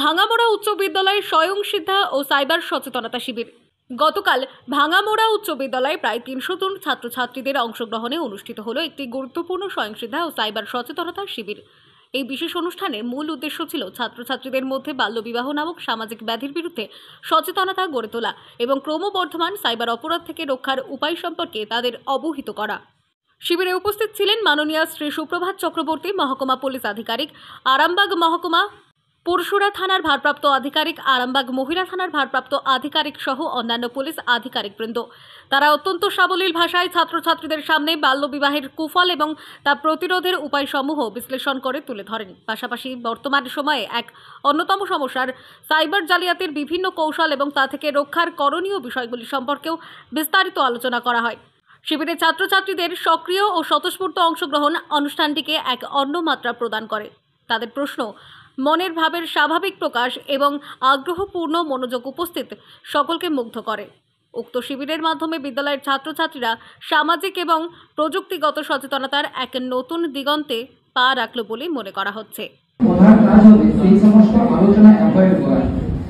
ভাঙামোড়া উচ্চ বিদ্যালয়ে স্বয়ংসিদ্ধা ও সাইবার সচেতনতা শিবির। গতকাল ভাঙামোড়া উচ্চ বিদ্যালয়ে প্রায় ৩০০ জন ছাত্রছাত্রীদের অংশগ্রহণে অনুষ্ঠিত হলো একটি গুরুত্বপূর্ণ স্বয়ংসিদ্ধা ও সাইবার সচেতনতা শিবির। এই বিশেষ অনুষ্ঠানের মূল উদ্দেশ্য ছিল ছাত্রছাত্রীদের মধ্যে বাল্যবিবাহ নামক সামাজিক ব্যাধির বিরুদ্ধে সচেতনতা গড়ে তোলা এবং ক্রমবর্ধমান সাইবার অপরাধ থেকে রক্ষার উপায় সম্পর্কে তাদের অবহিত করা। শিবিরে উপস্থিত ছিলেন মাননীয় শ্রী সুপ্রভাত চক্রবর্তী, মহকুমা পুলিশ আধিকারিক, আরামবাগ মহকুমা, পরশুরা থানার ভারপ্রাপ্ত আধিকারিক, আরামবাগ মহিলা থানার ভারপ্রাপ্ত আধিকারিক সহ অন্যান্য পুলিশ আধিকারিকবৃন্দ। তারা অত্যন্ত সাবলীল ভাষায় ছাত্রছাত্রীদের সামনে বাল্যবিবাহের কুফল এবং তা প্রতিরোধের উপায়সমূহ বিশ্লেষণ করে তুলে ধরেন। পাশাপাশি বর্তমান সময়ে এক অন্যতম সমস্যার সাইবার জালিয়াতির বিভিন্ন কৌশল এবং তা থেকে রক্ষার করণীয় বিষয়গুলি সম্পর্কেও বিস্তারিত আলোচনা করা হয়। শিবিরে ছাত্রছাত্রীদের সক্রিয় ও স্বতঃস্ফূর্ত অংশগ্রহণ অনুষ্ঠানটিকে এক অন্য মাত্রা প্রদান করে। তাদের প্রশ্ন, মনের ভাবের স্বাভাবিক প্রকাশ এবং আগ্রহপূর্ণ মনোযোগ উপস্থিত সকলকে মুগ্ধ করে। উক্ত শিবিরের মাধ্যমে বিদ্যালয়ের ছাত্রছাত্রীরা সামাজিক এবং প্রযুক্তিগত সচেতনতার এক নতুন দিগন্তে পা রাখল বলে মনে করা হচ্ছে। প্রধান কাজ হবে সেই সমস্ত আলোচনা অ্যাভয়েড করা।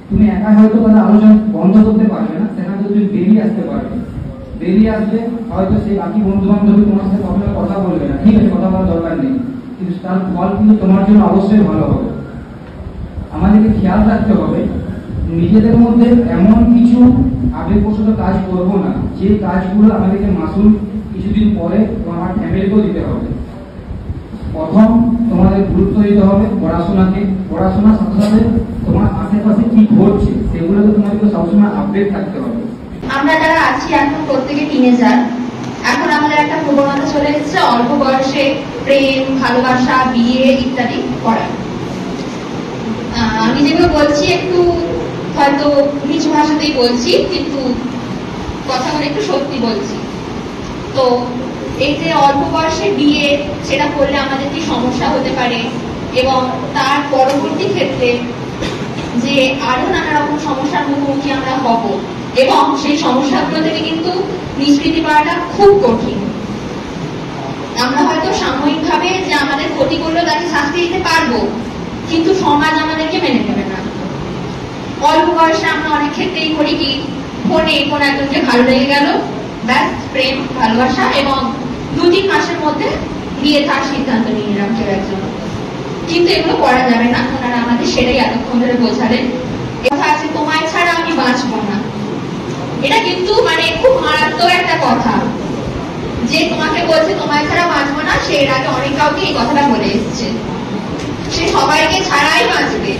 তুমি একা হয়তো তাদের আলোচনা বন্ধ করতে পারবে না, সেখানে তুমি বেরিয়ে আসতে পারবে। বেরিয়ে আসবে, হয়তো সেই বাকি বন্ধু বান্ধবী তোমার সাথে কখনো কথা বলবে না, ঠিক আছে, কথা বলার দরকার নেই, কিন্তু তার ফল কিন্তু তোমার জন্য অবশ্যই ভালো হবে। আমাদেরকে খেয়াল রাখতে হবে নিজেদের মধ্যে এমন কিছু আবেগবশত কাজ করব না যে কাজগুলো আমাদেরকে মাসুল কিছুদিন পরে তোমার ফ্যামিলিকেও দিতে হবে। প্রথম তোমাদের গুরুত্ব দিতে হবে পড়াশোনাকে। পড়াশোনার সাথে সাথে তোমার আশেপাশে কি ঘটছে সেগুলোকে তোমাদেরকে সবসময় আপডেট থাকতে হবে। আমরা যারা আছি এখন প্রত্যেকে টিনেজার। এখন আমাদের একটা প্রবণতা চলে এসেছে অল্প বয়সে প্রেম, ভালোবাসা, বিয়ে ইত্যাদি করা। আমি যেগুলো বলছি একটু হয়তো নিজ ভাষাতেই বলছি, কিন্তু কথাগুলো একটু সত্যি বলছি। তো এই যে অল্প বয়সে বিয়ে, সেটা করলে আমাদের কি সমস্যা হতে পারে এবং তার পরবর্তী ক্ষেত্রে যে আরো নানা রকম সমস্যার মুখোমুখি আমরা হব এবং সেই সমস্যাগুলো থেকে কিন্তু নিষ্কৃতি পাওয়াটা খুব কঠিন। আমরা হয়তো সাময়িকভাবে যে আমাদের ক্ষতি করলেও তাকে শাস্তি দিতে পারবো, কিন্তু সমাজ আমাদেরকে মেনে নেবে না। অল্প বয়সে আমরা অনেক ক্ষেত্রেই করি কি, ফোনে কোন একজনকে ভালো লেগে গেল, ব্যাস প্রেম ভালোবাসা, এবং 2-3 মাসের মধ্যে বিয়ে থাকার সিদ্ধান্ত নিয়ে নিলাম কেউ একজন। কিন্তু এগুলো করা যাবে না, ওনারা আমাদের সেটাই এতক্ষণ ধরে বোঝালেন। কথা আছে, তোমায় ছাড়া আমি বাঁচবো না। এটা কিন্তু মানে খুব মারাত্মক একটা কথা। যে তোমাকে বলছে তোমায় ছাড়া বাঁচবো না, সে এর আগে অনেক কাউকে এই কথাটা বলে এসছে। সে সবাইকে ছাড়াই বাঁচবে,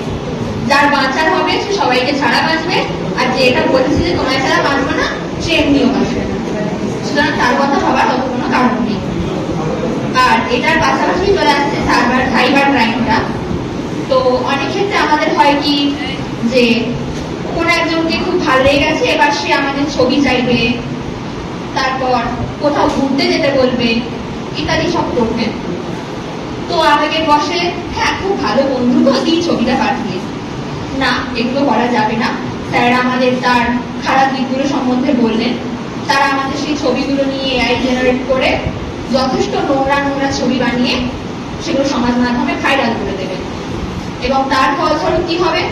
যার বাঁচার হবে সে সবাইকে ছাড়া বাঁচবে, আর যে এটা বলেছে যে তোমায় ছাড়া বাঁচবো না, সে এমনিও বাঁচবে না। সুতরাং তার কথা ভাবার অত কোনো কারণ নেই। আর এটার পাশাপাশি চলে আসছে সাইবার ক্রাইমটা। তো অনেক ক্ষেত্রে আমাদের হয় কি, যে কোন একজনকে খুব ভালো লেগে গেছে, এবার সে আমাদের ছবি চাইবে, তারপর কোথাও ঘুরতে যেতে বলবে, ইত্যাদি সব করবে। তো আবেগে বসে, হ্যাঁ খুব ভালো বন্ধু তো, দিই ছবিটা পাঠিয়ে। না, এগুলো করা যাবে না। স্যার আমাদের তার খারাপ দিকগুলো সম্বন্ধে বললেন। তারা আমাদের সেই ছবিগুলো নিয়ে এআই জেনারেট করে যথেষ্ট নোংরা নোংরা ছবি বানিয়ে সেগুলো সমাজ মাধ্যমে ভাইরাল করে দেবে। এবং তার ফলস্বরূপ কি হবে,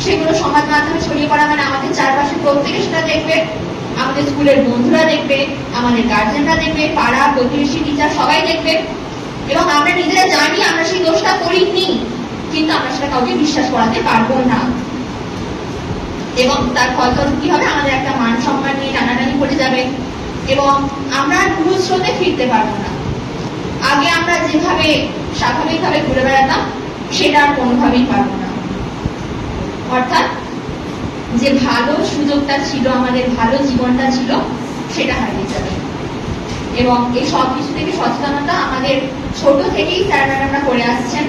সেগুলো সমাজ মাধ্যমে ছড়িয়ে পড়া মানে আমাদের চারপাশে প্রত্যেকে সেটা দেখবে, আমাদের স্কুলের বন্ধুরা দেখবে, আমাদের গার্জেনরা দেখবে, পাড়া প্রতিবেশী টিচার সবাই দেখবে, এবং আমরা নিজেরা জানি আমরা সেই দোষটা করিনি, কিন্তু আমরা সেটা কাউকে বিশ্বাস করাতে পারবো না। এবং তার ফলস্বরূপ কি হবে, আমাদের একটা মান সম্মান নিয়ে টানাটানি পড়ে যাবে এবং আমরা মূল স্রোতে ফিরতে পারবো না। আগে আমরা যেভাবে স্বাভাবিকভাবে ঘুরে বেড়াতাম, সেটা আর কোনোভাবেই পারবো না। অর্থাৎ যে ভালো সুযোগটা ছিল, আমাদের ভালো জীবনটা ছিল, সেটা হারিয়ে যাবে। এবং এই সব কিছু থেকে সচেতনতা আমাদের ছোট থেকেই স্যার ম্যাডামরা করে আসছেন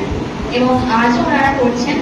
এবং আজও ওনারা করছেন।